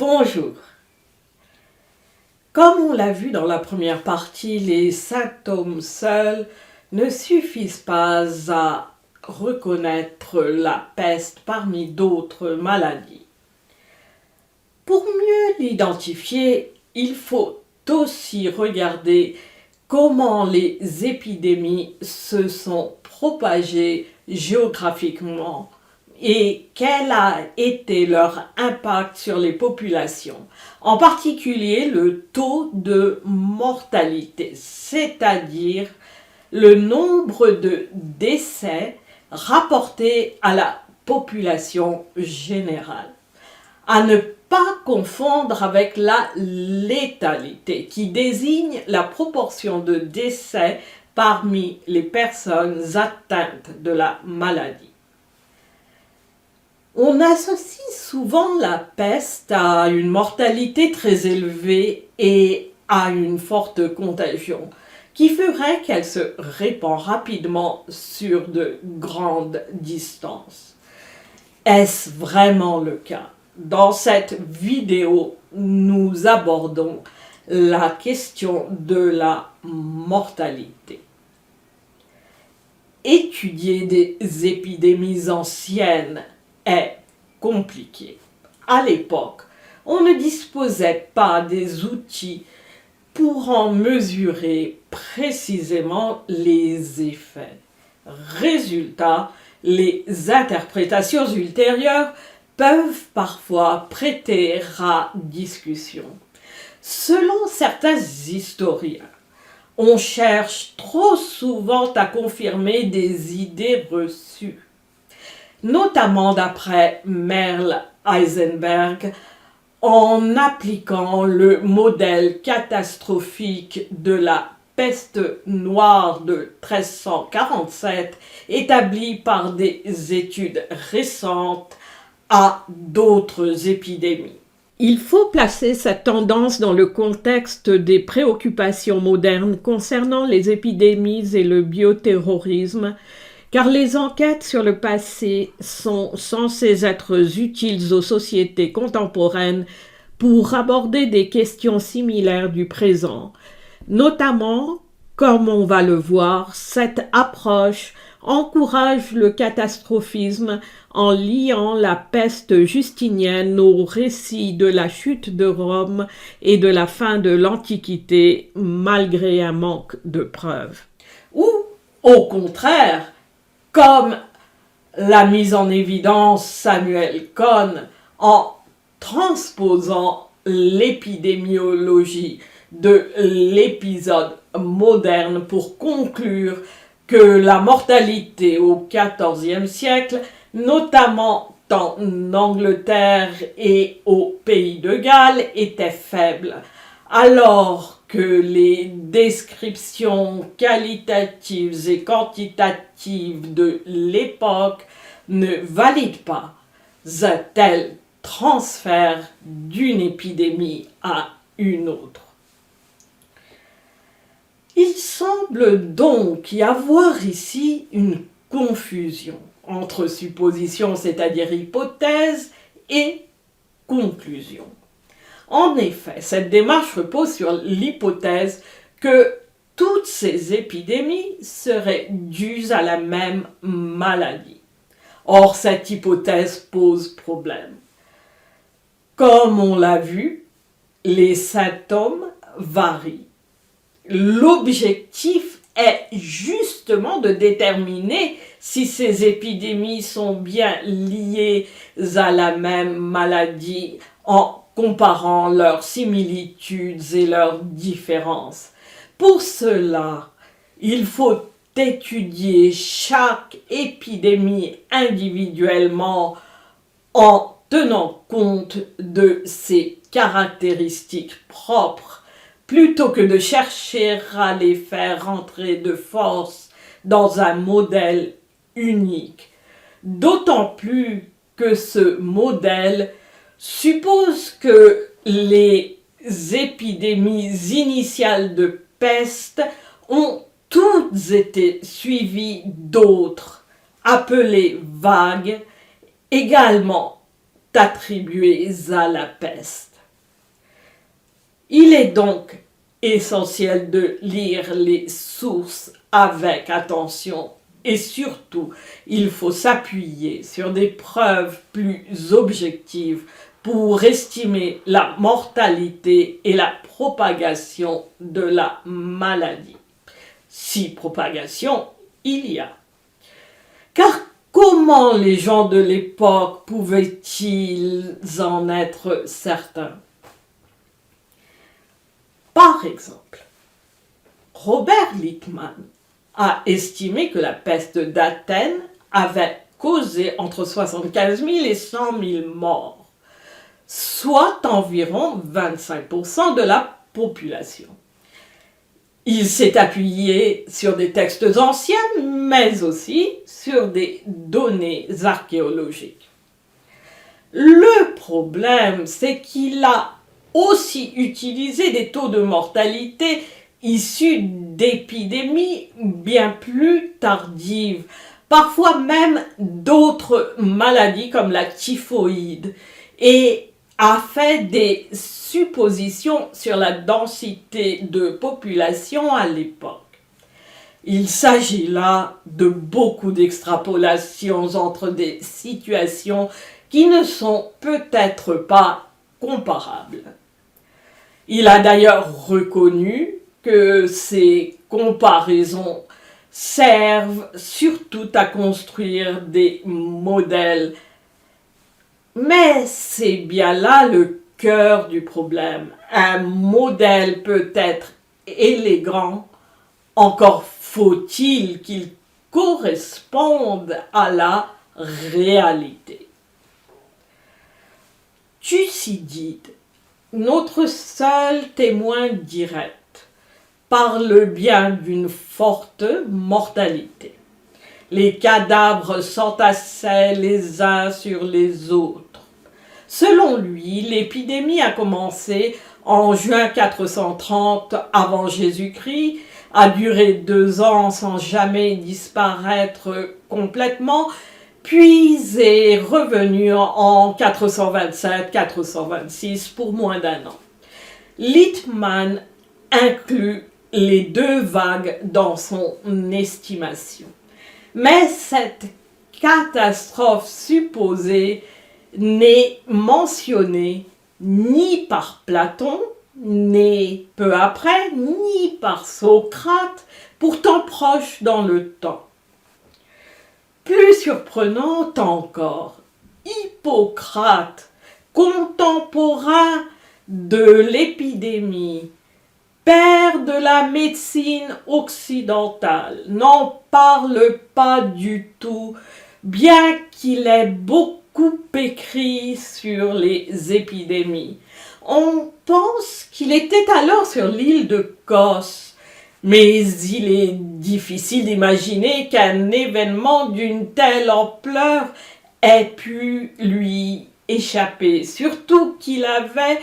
Bonjour. Comme on l'a vu dans la première partie, les symptômes seuls ne suffisent pas à reconnaître la peste parmi d'autres maladies. Pour mieux l'identifier, il faut aussi regarder comment les épidémies se sont propagées géographiquement et quel a été leur impact sur les populations, en particulier le taux de mortalité, c'est-à-dire le nombre de décès rapportés à la population générale. À ne pas confondre avec la létalité, qui désigne la proportion de décès parmi les personnes atteintes de la maladie. On associe souvent la peste à une mortalité très élevée et à une forte contagion, qui ferait qu'elle se répand rapidement sur de grandes distances. Est-ce vraiment le cas? Dans cette vidéo, nous abordons la question de la mortalité. Étudier des épidémies anciennes est compliqué. À l'époque, on ne disposait pas des outils pour en mesurer précisément les effets. Résultat, les interprétations ultérieures peuvent parfois prêter à discussion. Selon certains historiens, on cherche trop souvent à confirmer des idées reçues, notamment d'après Merle Heisenberg, en appliquant le modèle catastrophique de la peste noire de 1347, établi par des études récentes, à d'autres épidémies. Il faut placer cette tendance dans le contexte des préoccupations modernes concernant les épidémies et le bioterrorisme, car les enquêtes sur le passé sont censées être utiles aux sociétés contemporaines pour aborder des questions similaires du présent. Notamment, comme on va le voir, cette approche encourage le catastrophisme en liant la peste justinienne au récit de la chute de Rome et de la fin de l'Antiquité, malgré un manque de preuves. Ou, au contraire, comme l'a mise en évidence Samuel Cohn en transposant l'épidémiologie de l'épisode moderne pour conclure que la mortalité au XIVe siècle, notamment en Angleterre et au Pays de Galles, était faible, alors que les descriptions qualitatives et quantitatives de l'époque ne valident pas un tel transfert d'une épidémie à une autre. Il semble donc y avoir ici une confusion entre supposition, c'est-à-dire hypothèse, et conclusion. En effet, cette démarche repose sur l'hypothèse que toutes ces épidémies seraient dues à la même maladie. Or, cette hypothèse pose problème. Comme on l'a vu, les symptômes varient. L'objectif est justement de déterminer si ces épidémies sont bien liées à la même maladie en comparant leurs similitudes et leurs différences. Pour cela, il faut étudier chaque épidémie individuellement en tenant compte de ses caractéristiques propres, plutôt que de chercher à les faire rentrer de force dans un modèle unique. D'autant plus que ce modèle suppose que les épidémies initiales de peste ont toutes été suivies d'autres, appelées vagues, également attribuées à la peste. Il est donc essentiel de lire les sources avec attention et surtout, il faut s'appuyer sur des preuves plus objectives pour estimer la mortalité et la propagation de la maladie. Si propagation il y a. Car comment les gens de l'époque pouvaient-ils en être certains? Par exemple, Robert Lichtmann a estimé que la peste d'Athènes avait causé entre 75 000 et 100 000 morts, soit environ 25% de la population. Il s'est appuyé sur des textes anciens, mais aussi sur des données archéologiques. Le problème, c'est qu'il a aussi utilisé des taux de mortalité issus d'épidémies bien plus tardives, parfois même d'autres maladies comme la typhoïde, et a fait des suppositions sur la densité de population à l'époque. Il s'agit là de beaucoup d'extrapolations entre des situations qui ne sont peut-être pas comparables. Il a d'ailleurs reconnu que ces comparaisons servent surtout à construire des modèles. Mais c'est bien là le cœur du problème. Un modèle peut être élégant, encore faut-il qu'il corresponde à la réalité. Thucydide, notre seul témoin direct, parle bien d'une forte mortalité. Les cadavres s'entassaient les uns sur les autres. Selon lui, l'épidémie a commencé en juin 430 avant Jésus-Christ, a duré 2 ans sans jamais disparaître complètement, puis est revenu en 427-426 pour moins d'1 an. Lichtmann inclut les 2 vagues dans son estimation. Mais cette catastrophe supposée n'est mentionnée ni par Platon, ni peu après, ni par Socrate, pourtant proche dans le temps. Plus surprenant encore, Hippocrate, contemporain de l'épidémie, père de la médecine occidentale, n'en parle pas du tout, bien qu'il ait beaucoup écrit sur les épidémies. On pense qu'il était alors sur l'île de Kos, mais il est difficile d'imaginer qu'un événement d'une telle ampleur ait pu lui échapper, surtout qu'il avait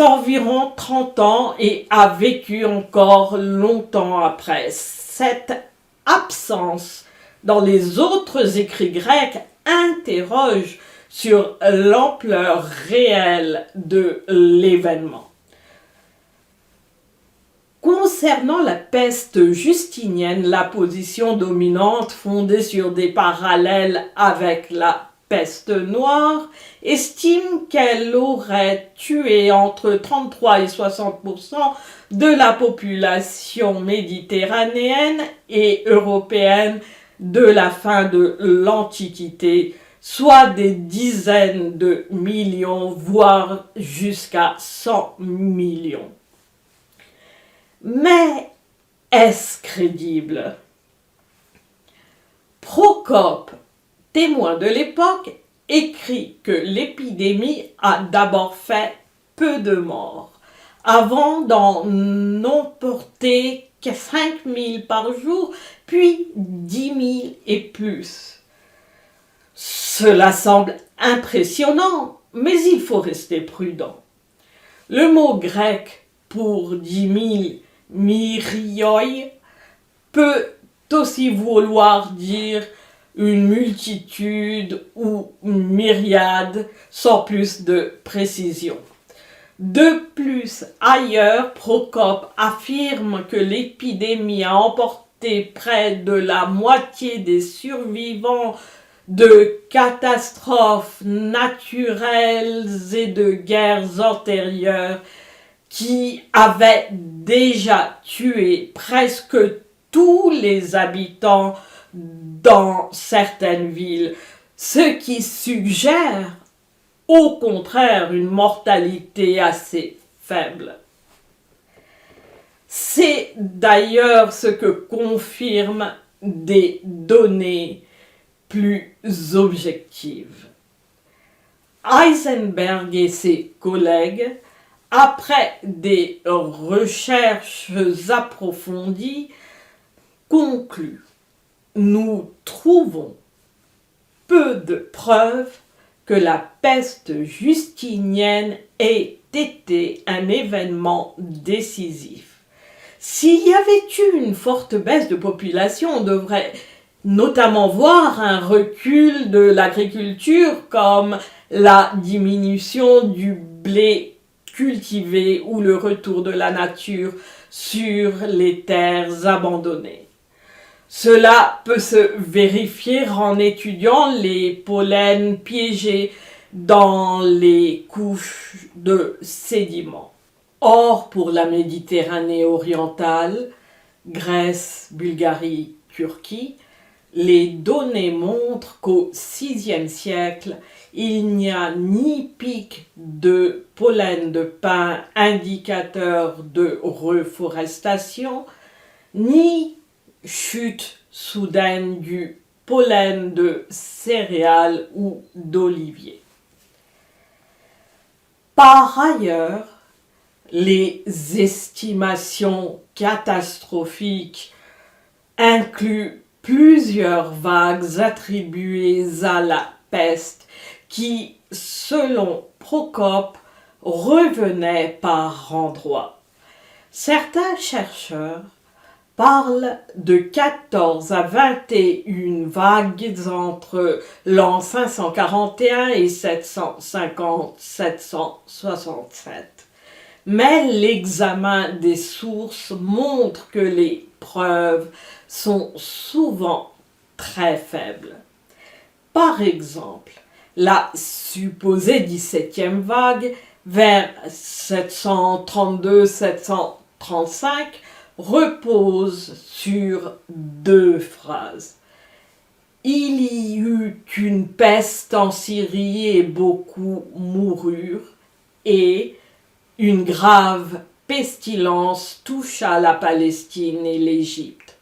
environ 30 ans et a vécu encore longtemps après. Cette absence dans les autres écrits grecs interroge sur l'ampleur réelle de l'événement. Concernant la peste justinienne, la position dominante, fondée sur des parallèles avec la peste noire, estime qu'elle aurait tué entre 33 et 60% de la population méditerranéenne et européenne de la fin de l'Antiquité, soit des dizaines de millions, voire jusqu'à 100 millions. Mais est-ce crédible? Procope, témoin de l'époque, écrit que l'épidémie a d'abord fait peu de morts, avant d'en emporter 5 000 par jour, puis 10 000 et plus. Cela semble impressionnant, mais il faut rester prudent. Le mot grec pour 10 000, myrioi, peut aussi vouloir dire une multitude ou une myriade sans plus de précision. De plus, ailleurs, Procope affirme que l'épidémie a emporté près de la moitié des survivants de catastrophes naturelles et de guerres antérieures qui avaient déjà tué presque tous les habitants dans certaines villes, ce qui suggère au contraire une mortalité assez faible. C'est d'ailleurs ce que confirment des données plus objectives. Heisenberg et ses collègues, après des recherches approfondies, concluent: nous trouvons peu de preuves que la peste justinienne ait été un événement décisif. S'il y avait eu une forte baisse de population, on devrait notamment voir un recul de l'agriculture comme la diminution du blé cultivé ou le retour de la nature sur les terres abandonnées. Cela peut se vérifier en étudiant les pollens piégés dans les couches de sédiments. Or, pour la Méditerranée orientale, Grèce, Bulgarie, Turquie, les données montrent qu'au VIe siècle, il n'y a ni pic de pollen de pin indicateur de reforestation, ni chute soudaine du pollen de céréales ou d'oliviers. Par ailleurs, les estimations catastrophiques incluent plusieurs vagues attribuées à la peste qui, selon Procope, revenaient par endroits. Certains chercheurs parlent de 14 à 21 vagues entre l'an 541 et 750-767. Mais l'examen des sources montre que les preuves sont souvent très faibles. Par exemple, la supposée 17e vague, vers 732-735, repose sur deux phrases. Il y eut une peste en Syrie et beaucoup moururent, et une grave pestilence toucha la Palestine et l'Égypte.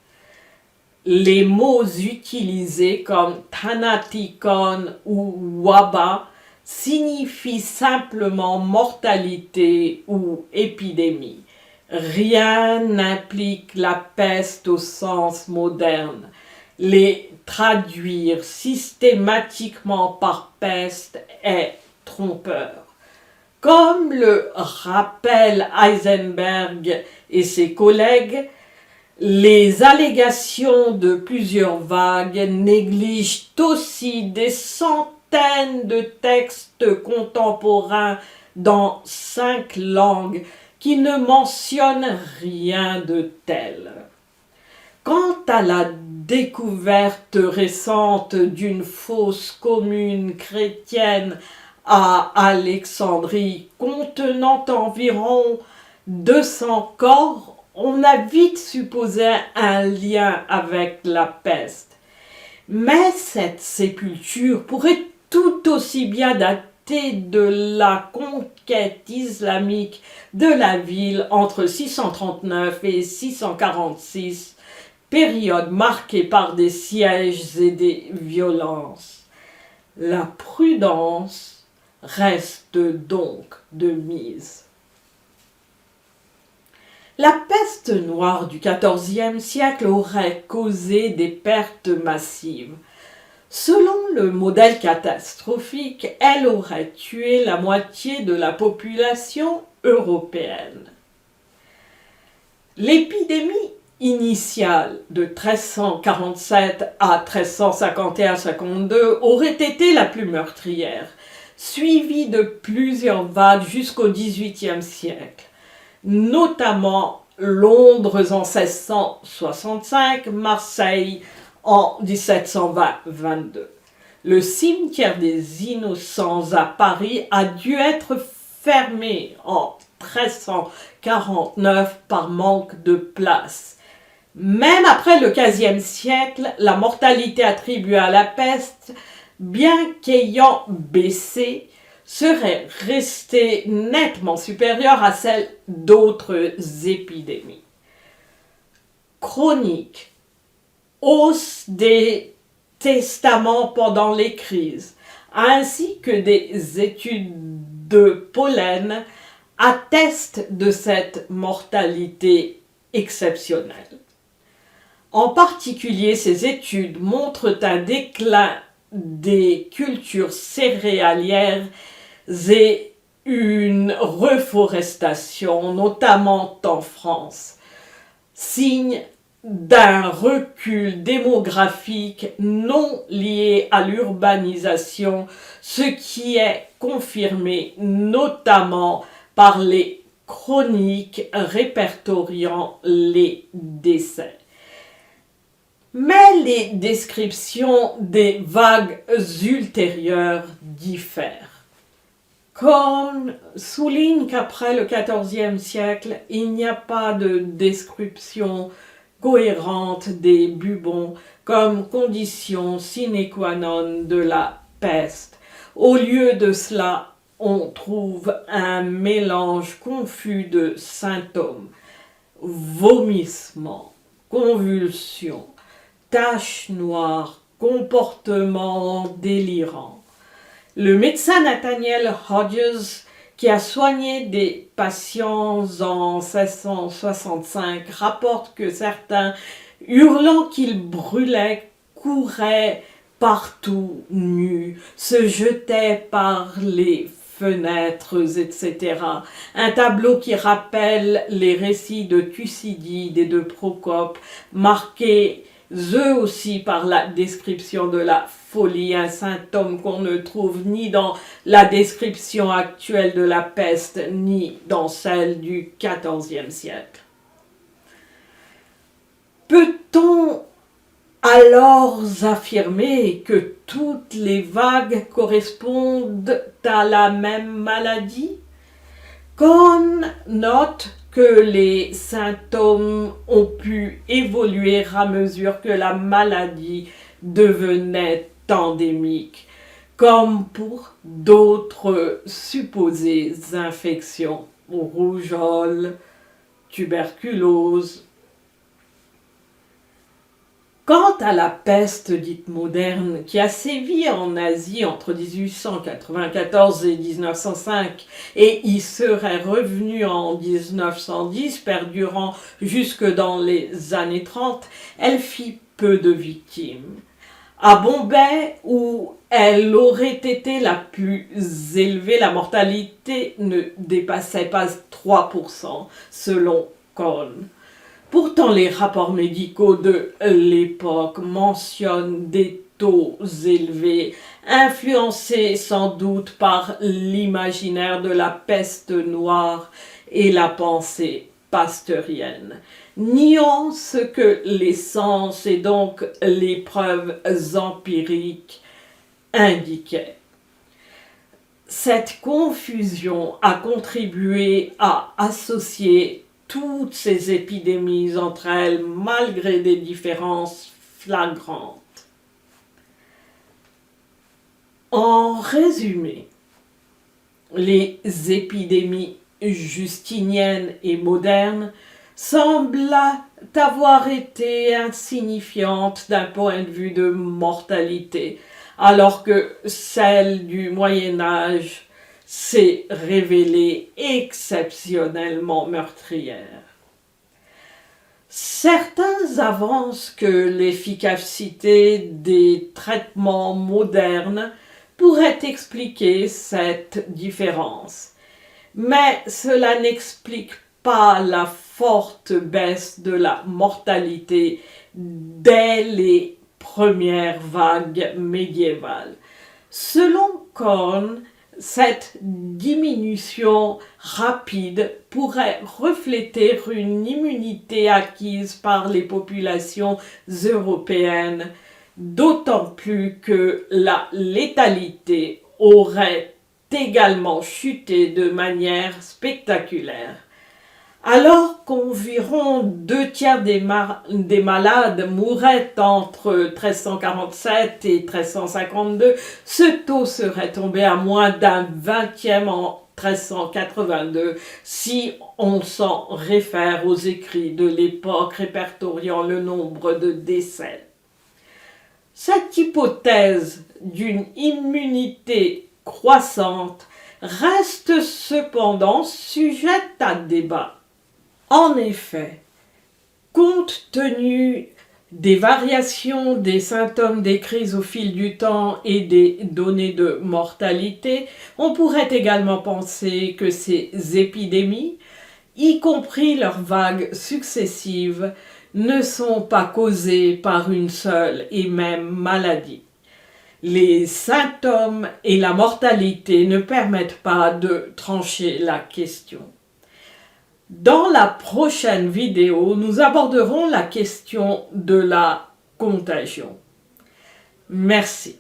Les mots utilisés comme thanatikon ou waba signifient simplement mortalité ou épidémie. Rien n'implique la peste au sens moderne. Les traduire systématiquement par peste est trompeur. Comme le rappellent Heisenberg et ses collègues, les allégations de plusieurs vagues négligent aussi des centaines de textes contemporains dans 5 langues qui ne mentionnent rien de tel. Quant à la découverte récente d'une fosse commune chrétienne à Alexandrie contenant environ 200 corps, on a vite supposé un lien avec la peste. Mais cette sépulture pourrait tout aussi bien dater de la conquête islamique de la ville entre 639 et 646, période marquée par des sièges et des violences. La prudence reste donc de mise. La peste noire du XIVe siècle aurait causé des pertes massives. Selon le modèle catastrophique, elle aurait tué la moitié de la population européenne. L'épidémie initiale de 1347 à 1351-52 aurait été la plus meurtrière. suivi de plusieurs vagues jusqu'au XVIIIe siècle, notamment Londres en 1665, Marseille en 1722. Le cimetière des Innocents à Paris a dû être fermé en 1349 par manque de place. Même après le XVe siècle, la mortalité attribuée à la peste, bien qu'ayant baissé, serait restée nettement supérieure à celle d'autres épidémies. Chronique, hausse des testaments pendant les crises, ainsi que des études de pollen attestent de cette mortalité exceptionnelle. En particulier, ces études montrent un déclin des cultures céréalières et une reforestation, notamment en France, signe d'un recul démographique non lié à l'urbanisation, ce qui est confirmé notamment par les chroniques répertoriant les décès. Mais les descriptions des vagues ultérieures diffèrent. Cohn souligne qu'après le XIVe siècle, il n'y a pas de description cohérente des bubons comme condition sine qua non de la peste. Au lieu de cela, on trouve un mélange confus de symptômes, vomissements, convulsions, taches noires, comportements délirants. Le médecin Nathaniel Hodges, qui a soigné des patients en 1665, rapporte que certains, hurlant qu'ils brûlaient, couraient partout nus, se jetaient par les fenêtres, etc. Un tableau qui rappelle les récits de Thucydide et de Procope, marqués eux aussi par la description de la folie, un symptôme qu'on ne trouve ni dans la description actuelle de la peste, ni dans celle du XIVe siècle. Peut-on alors affirmer que toutes les vagues correspondent à la même maladie? Qu'on note que les symptômes ont pu évoluer à mesure que la maladie devenait endémique, comme pour d'autres supposées infections, rougeole, tuberculose. Quant à la peste dite moderne, qui a sévi en Asie entre 1894 et 1905 et y serait revenue en 1910, perdurant jusque dans les années 30, elle fit peu de victimes. À Bombay, où elle aurait été la plus élevée, la mortalité ne dépassait pas 3%, selon Cohn. Pourtant, les rapports médicaux de l'époque mentionnent des taux élevés, influencés sans doute par l'imaginaire de la peste noire et la pensée pasteurienne, niant ce que les sens et donc les preuves empiriques indiquaient. Cette confusion a contribué à associer toutes ces épidémies entre elles, malgré des différences flagrantes. En résumé, les épidémies justiniennes et modernes semblent avoir été insignifiantes d'un point de vue de mortalité, alors que celle du Moyen Âge s'est révélée exceptionnellement meurtrière. Certains avancent que l'efficacité des traitements modernes pourrait expliquer cette différence, mais cela n'explique pas la forte baisse de la mortalité dès les premières vagues médiévales. Selon Cohn, Cette diminution rapide pourrait refléter une immunité acquise par les populations européennes, d'autant plus que la létalité aurait également chuté de manière spectaculaire. Alors qu'environ 2/3 des malades mouraient entre 1347 et 1352, ce taux serait tombé à moins d'un 20e en 1382 si on s'en réfère aux écrits de l'époque répertoriant le nombre de décès. Cette hypothèse d'une immunité croissante reste cependant sujette à débat. En effet, compte tenu des variations des symptômes décrits au fil du temps et des données de mortalité, on pourrait également penser que ces épidémies, y compris leurs vagues successives, ne sont pas causées par une seule et même maladie. Les symptômes et la mortalité ne permettent pas de trancher la question. Dans la prochaine vidéo, nous aborderons la question de la contagion. Merci.